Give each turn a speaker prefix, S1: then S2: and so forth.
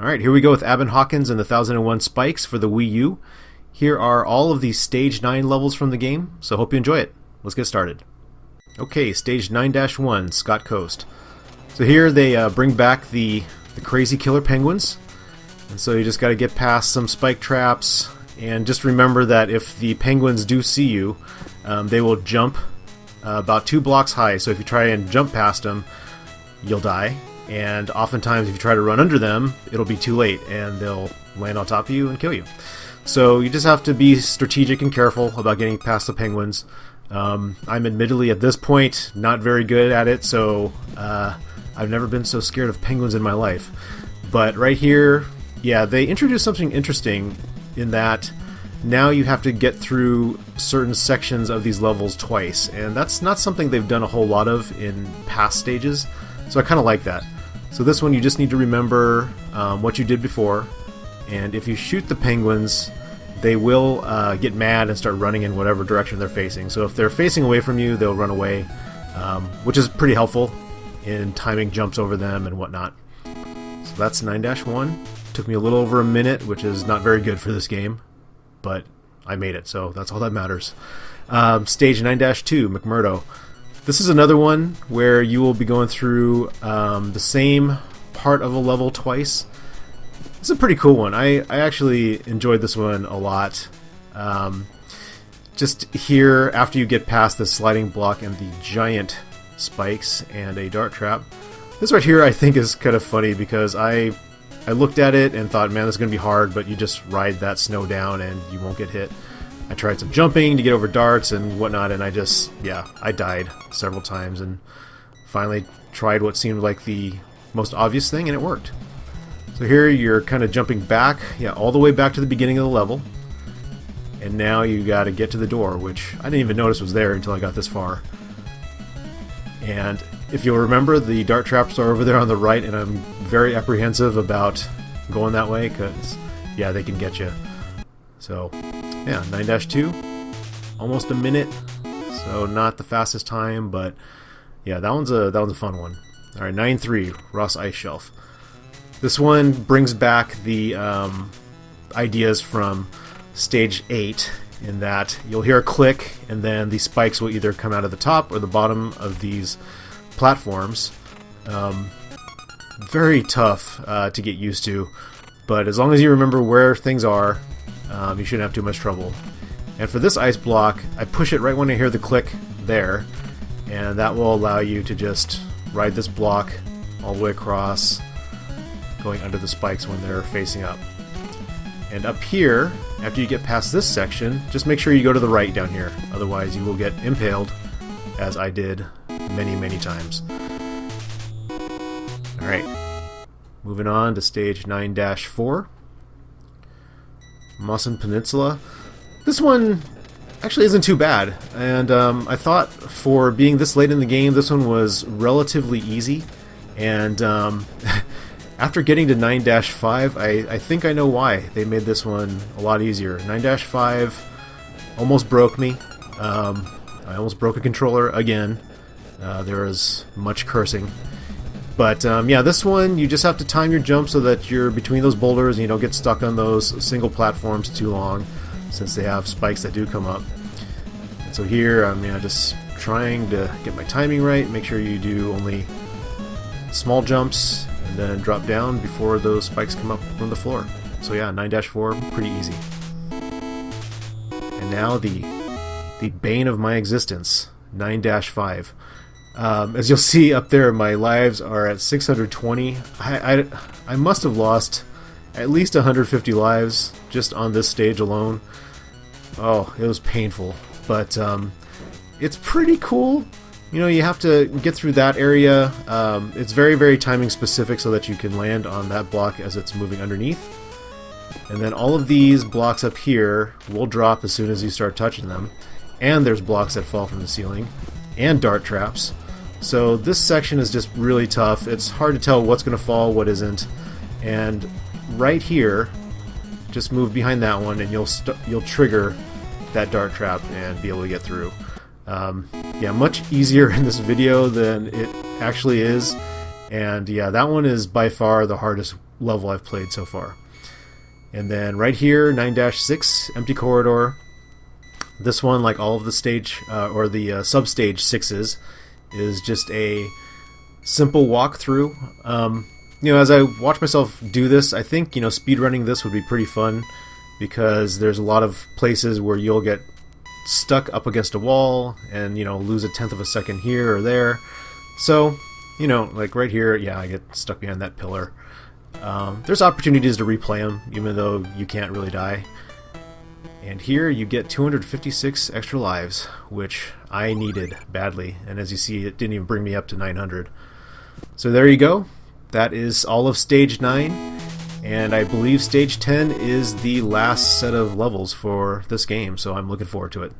S1: Alright, here we go with Aban Hawkins and the 1001 Spikes for the Wii U. Here are all of the Stage 9 levels from the game, so hope you enjoy it. Let's get started. Okay, Stage 9-1, Scott Coast. So here they bring back the crazy killer penguins, and so you just got to get past some spike traps, and just remember that if the penguins do see you, they will jump about 2 blocks high, so if you try and jump past them, you'll die. And oftentimes if you try to run under them, it'll be too late and they'll land on top of you and kill you. So you just have to be strategic and careful about getting past the penguins. I'm admittedly at this point not very good at it, so I've never been so scared of penguins in my life. But right here, yeah, they introduced something interesting in that now you have to get through certain sections of these levels twice, and that's not something they've done a whole lot of in past stages, so I kind of like that. So this one you just need to remember what you did before, and if you shoot the penguins, they will get mad and start running in whatever direction they're facing. So if they're facing away from you, they'll run away, which is pretty helpful in timing jumps over them and whatnot. So that's 9-1. Took me a little over a minute, which is not very good for this game, but I made it, so that's all that matters. Stage 9-2, McMurdo. This is another one where you will be going through the same part of a level twice. This is a pretty cool one. I actually enjoyed this one a lot. Just here, after you get past the sliding block and the giant spikes and a dart trap. This right here I think is kind of funny because I looked at it and thought, man, this is going to be hard, but you just ride that snow down and you won't get hit. I tried some jumping to get over darts and whatnot, and I died several times, and finally tried what seemed like the most obvious thing, and it worked. So here you're kind of jumping back, all the way back to the beginning of the level, and now you got to get to the door, which I didn't even notice was there until I got this far. And if you'll remember, the dart traps are over there on the right, and I'm very apprehensive about going that way, because, they can get you. So, 9-2, almost a minute, so not the fastest time, but that one's a fun one. All right, 9-3, Ross Ice Shelf. This one brings back the ideas from Stage 8, in that you'll hear a click, and then the spikes will either come out of the top or the bottom of these platforms. Very tough to get used to, but as long as you remember where things are, you shouldn't have too much trouble. And for this ice block, I push it right when I hear the click there, and that will allow you to just ride this block all the way across, going under the spikes when they're facing up. And up here, after you get past this section, just make sure you go to the right down here, otherwise you will get impaled, as I did many times. Alright, moving on to Stage 9-4. Mawson Peninsula. This one actually isn't too bad, and I thought for being this late in the game, this one was relatively easy, and after getting to 9-5, I think I know why they made this one a lot easier. 9-5 almost broke me. I almost broke a controller again. There was much cursing. But this one, you just have to time your jump so that you're between those boulders and you don't get stuck on those single platforms too long, since they have spikes that do come up. And so here, I'm just trying to get my timing right, make sure you do only small jumps, and then drop down before those spikes come up from the floor. So 9-4, pretty easy. And now the bane of my existence, 9-5. As you'll see up there, my lives are at 620. I must have lost at least 150 lives just on this stage alone. Oh, it was painful, but it's pretty cool. You have to get through that area. It's very timing specific so that you can land on that block as it's moving underneath. And then all of these blocks up here will drop as soon as you start touching them. And there's blocks that fall from the ceiling. And dart traps. So this section is just really tough. It's hard to tell what's going to fall, what isn't. And right here, just move behind that one and you'll trigger that dart trap and be able to get through. Much easier in this video than it actually is. And that one is by far the hardest level I've played so far. And then right here, 9-6, Empty Corridor. This one, like all of the stage, or the sub-stage 6s, is just a simple walkthrough. As I watch myself do this, I think, speedrunning this would be pretty fun, because there's a lot of places where you'll get stuck up against a wall and, lose 1/10 of a second here or there. So, like right here, yeah, I get stuck behind that pillar. There's opportunities to replay them, even though you can't really die. And here you get 256 extra lives, which I needed badly. And as you see, it didn't even bring me up to 900. So there you go. That is all of Stage 9. And I believe Stage 10 is the last set of levels for this game, so I'm looking forward to it.